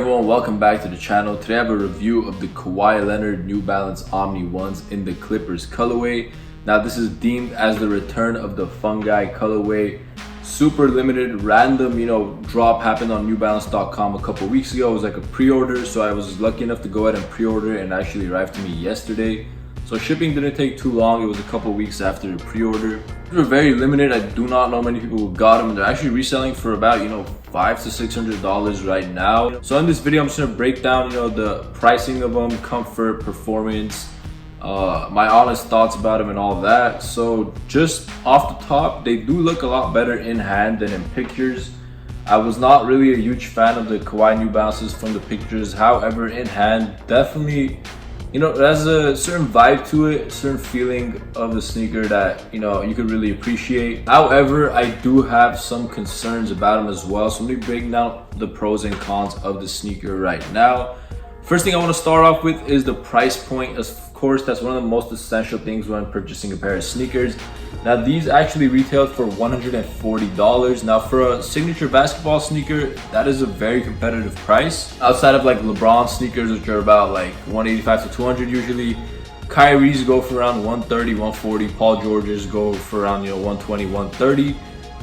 everyone, welcome back to the channel. Today I have a review of the Kawhi Leonard New Balance OMN1S in the Clippers colorway. Now this is deemed as the return of the fungi colorway. Super limited, random, drop happened on newbalance.com a couple weeks ago. It was like a pre-order, so I was lucky enough to go ahead and pre-order it, and it actually arrived to me yesterday. So shipping didn't take too long. It was a couple weeks after the pre-order. They were very limited. I do not know many people who got them. They're actually reselling for about $500 to $600 right now. So in this video, I'm just gonna break down the pricing of them, comfort, performance, my honest thoughts about them and all that. So just off the top, they do look a lot better in hand than in pictures. I was not really a huge fan of the Kawhi New Balances from the pictures. However, in hand, definitely it has a certain vibe to it, a certain feeling of the sneaker that you could really appreciate. However, I do have some concerns about them as well, so let me break down the pros and cons of the sneaker right now. First thing I want to start off with is the price point. Of course, that's one of the most essential things when purchasing a pair of sneakers. Now these actually retailed for $140. Now for a signature basketball sneaker, that is a very competitive price. Outside of like LeBron sneakers, which are about like $185 to $200 usually, Kyrie's go for around $130, $140. Paul George's go for around $120, $130.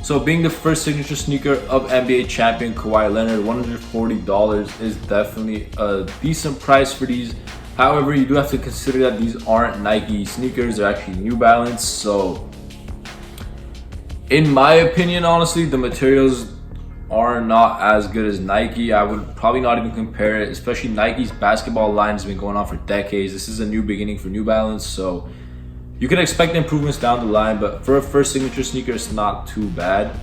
So being the first signature sneaker of NBA champion Kawhi Leonard, $140 is definitely a decent price for these. However, you do have to consider that these aren't Nike sneakers, they're actually New Balance. So in my opinion, honestly, the materials are not as good as Nike. I would probably not even compare it, especially Nike's basketball line has been going on for decades. This is a new beginning for New Balance, so you can expect improvements down the line, but for a first signature sneaker, it's not too bad.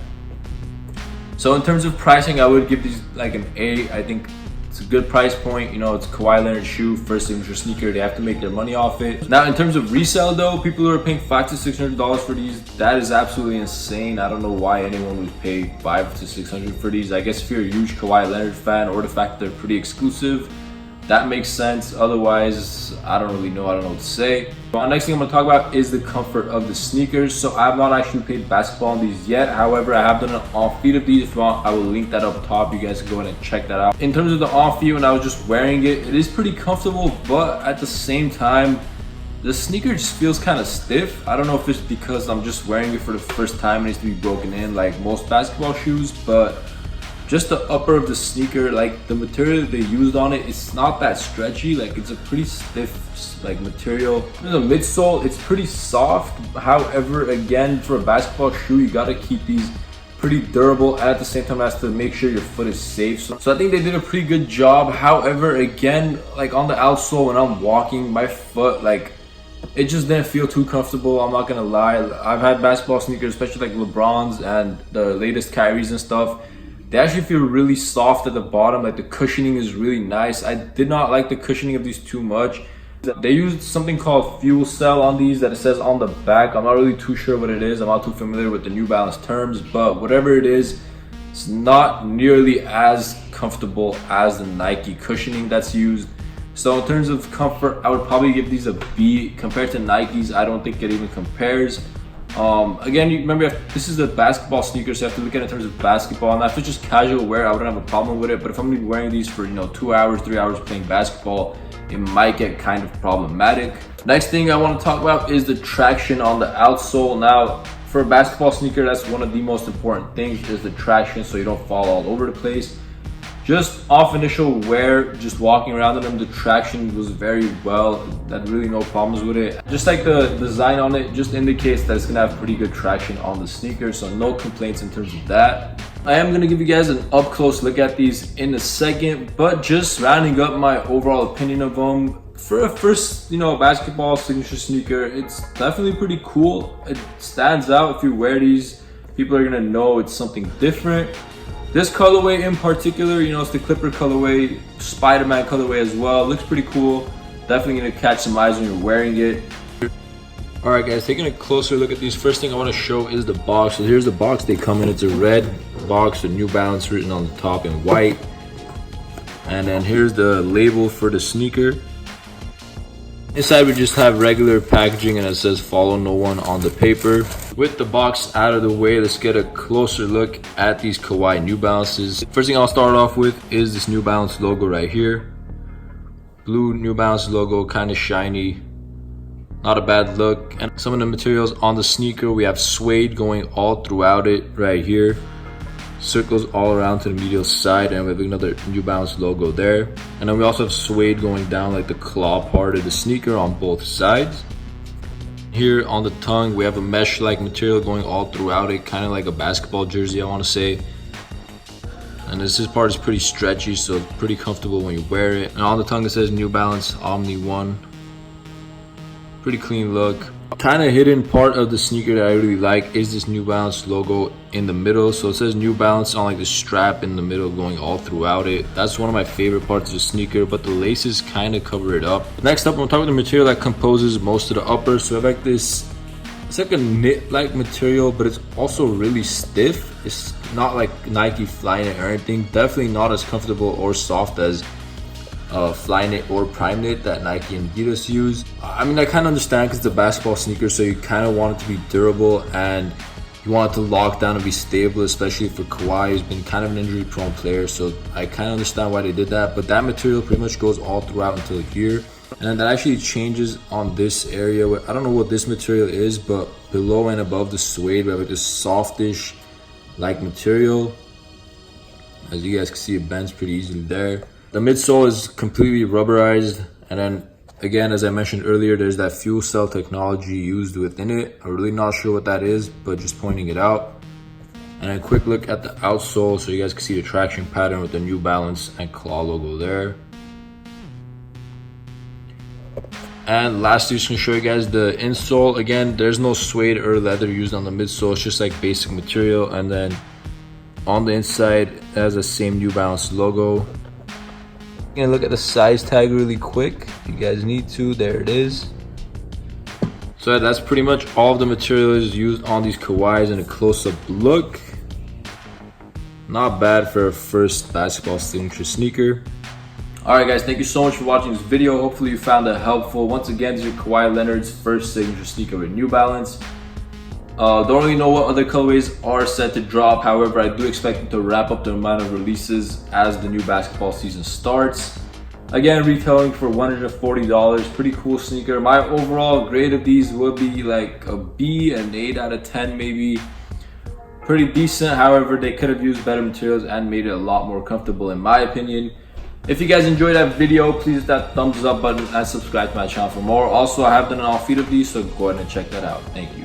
So in terms of pricing, I would give these like an A. I think it's a good price point. It's Kawhi Leonard shoe, first signature sneaker. They have to make their money off it. Now, in terms of resale though, people who are paying $500 to $600 for these, that is absolutely insane. I don't know why anyone would pay $500 to $600 for these. I guess if you're a huge Kawhi Leonard fan, or the fact that they're pretty exclusive, that makes sense. Otherwise, I don't really know. I don't know what to say. But the next thing I'm going to talk about is the comfort of the sneakers. So I have not actually played basketball on these yet. However, I have done an on-feet of these. If you want, I will link that up top. You guys can go ahead and check that out. In terms of the on-feet, when I was just wearing it, it is pretty comfortable, but at the same time, the sneaker just feels kind of stiff. I don't know if it's because I'm just wearing it for the first time. It needs to be broken in like most basketball shoes, but just the upper of the sneaker, like the material that they used on it, it's not that stretchy. Like it's a pretty stiff like material. In the midsole, it's pretty soft. However, again, for a basketball shoe, you gotta keep these pretty durable, and at the same time has to make sure your foot is safe. So I think they did a pretty good job. However, again, like on the outsole, when I'm walking, my foot, like it just didn't feel too comfortable. I'm not gonna lie. I've had basketball sneakers, especially like LeBron's and the latest Kyrie's and stuff. They actually feel really soft at the bottom. Like the cushioning is really nice. I did not like the cushioning of these too much. They used something called fuel cell on these that it says on the back. I'm not really too sure what it is. I'm not too familiar with the New Balance terms, but whatever it is, it's not nearly as comfortable as the Nike cushioning that's used. So in terms of comfort, I would probably give these a B. Compared to Nike's, I don't think it even compares. Again, you remember, this is a basketball sneaker, so you have to look at it in terms of basketball. Now, if it's just casual wear, I wouldn't have a problem with it. But if I'm gonna be wearing these for 2 hours, 3 hours playing basketball, it might get kind of problematic. Next thing I want to talk about is the traction on the outsole. Now, for a basketball sneaker, that's one of the most important things, is the traction, so you don't fall all over the place. Just off initial wear, just walking around in them, the traction was very well. Had really no problems with it. Just like the design on it just indicates that it's gonna have pretty good traction on the sneaker, so no complaints in terms of that. I am gonna give you guys an up close look at these in a second, but just rounding up my overall opinion of them, for a first basketball signature sneaker, it's definitely pretty cool. It stands out. If you wear these, people are gonna know it's something different. This colorway in particular, it's the Clipper colorway, Spider-Man colorway as well. Looks pretty cool. Definitely gonna catch some eyes when you're wearing it. All right, guys, taking a closer look at these. First thing I want to show is the box. So here's the box they come in. It's a red box with New Balance written on the top in white. And then here's the label for the sneaker. Inside we just have regular packaging, and it says "Follow no one" on the paper. With the box out of the way, let's get a closer look at these Kawhi New Balances. First thing I'll start off with is this New Balance logo right here. Blue New Balance logo, kind of shiny, not a bad look. And some of the materials on the sneaker, we have suede going all throughout it right here. Circles all around to the medial side, and we have another New Balance logo there. And then we also have suede going down like the claw part of the sneaker on both sides. Here on the tongue, we have a mesh-like material going all throughout it, kind of like a basketball jersey, I want to say. And this part is pretty stretchy, so it's pretty comfortable when you wear it. And on the tongue, it says New Balance OMN1. Pretty clean look. Kind of hidden part of the sneaker that I really like is this New Balance logo in the middle. So it says New Balance on like the strap in the middle going all throughout it. That's one of my favorite parts of the sneaker, but the laces kind of cover it up. Next up, I'm talking about the material that composes most of the upper. So I have like this, it's like a knit-like material, but it's also really stiff. It's not like Nike Flyknit or anything. Definitely not as comfortable or soft as Flyknit or Prime Knit that Nike and Adidas use. I mean, I kind of understand because it's a basketball sneaker, so you kind of want it to be durable and you want it to lock down and be stable, especially for Kawhi, who's been kind of an injury-prone player. So I kind of understand why they did that, but that material pretty much goes all throughout until here. And that actually changes on this area. I don't know what this material is, but below and above the suede, we have like this softish like material. As you guys can see, it bends pretty easily there. The midsole is completely rubberized, and then again, as I mentioned earlier, there's that fuel cell technology used within it. I'm really not sure what that is, but just pointing it out. And a quick look at the outsole so you guys can see the traction pattern with the New Balance and claw logo there. And lastly, just gonna show you guys the insole. Again, there's no suede or leather used on the midsole, it's just like basic material. And then on the inside, it has the same New Balance logo. Gonna look at the size tag really quick if you guys need to. There it is. So that's pretty much all of the materials used on these Kawhis in a close-up look. Not bad for a first basketball signature sneaker. Alright guys, thank you so much for watching this video. Hopefully you found it helpful. Once again, these are Kawhi Leonard's first signature sneaker with New Balance. Don't really know what other colorways are set to drop. However, I do expect them to wrap up the amount of releases as the new basketball season starts. Again, retailing for $140. Pretty cool sneaker. My overall grade of these would be like a B, an 8 out of 10 maybe. Pretty decent. However, they could have used better materials and made it a lot more comfortable in my opinion. If you guys enjoyed that video, please hit that thumbs up button and subscribe to my channel for more. Also, I have done an off feed of these, so go ahead and check that out. Thank you.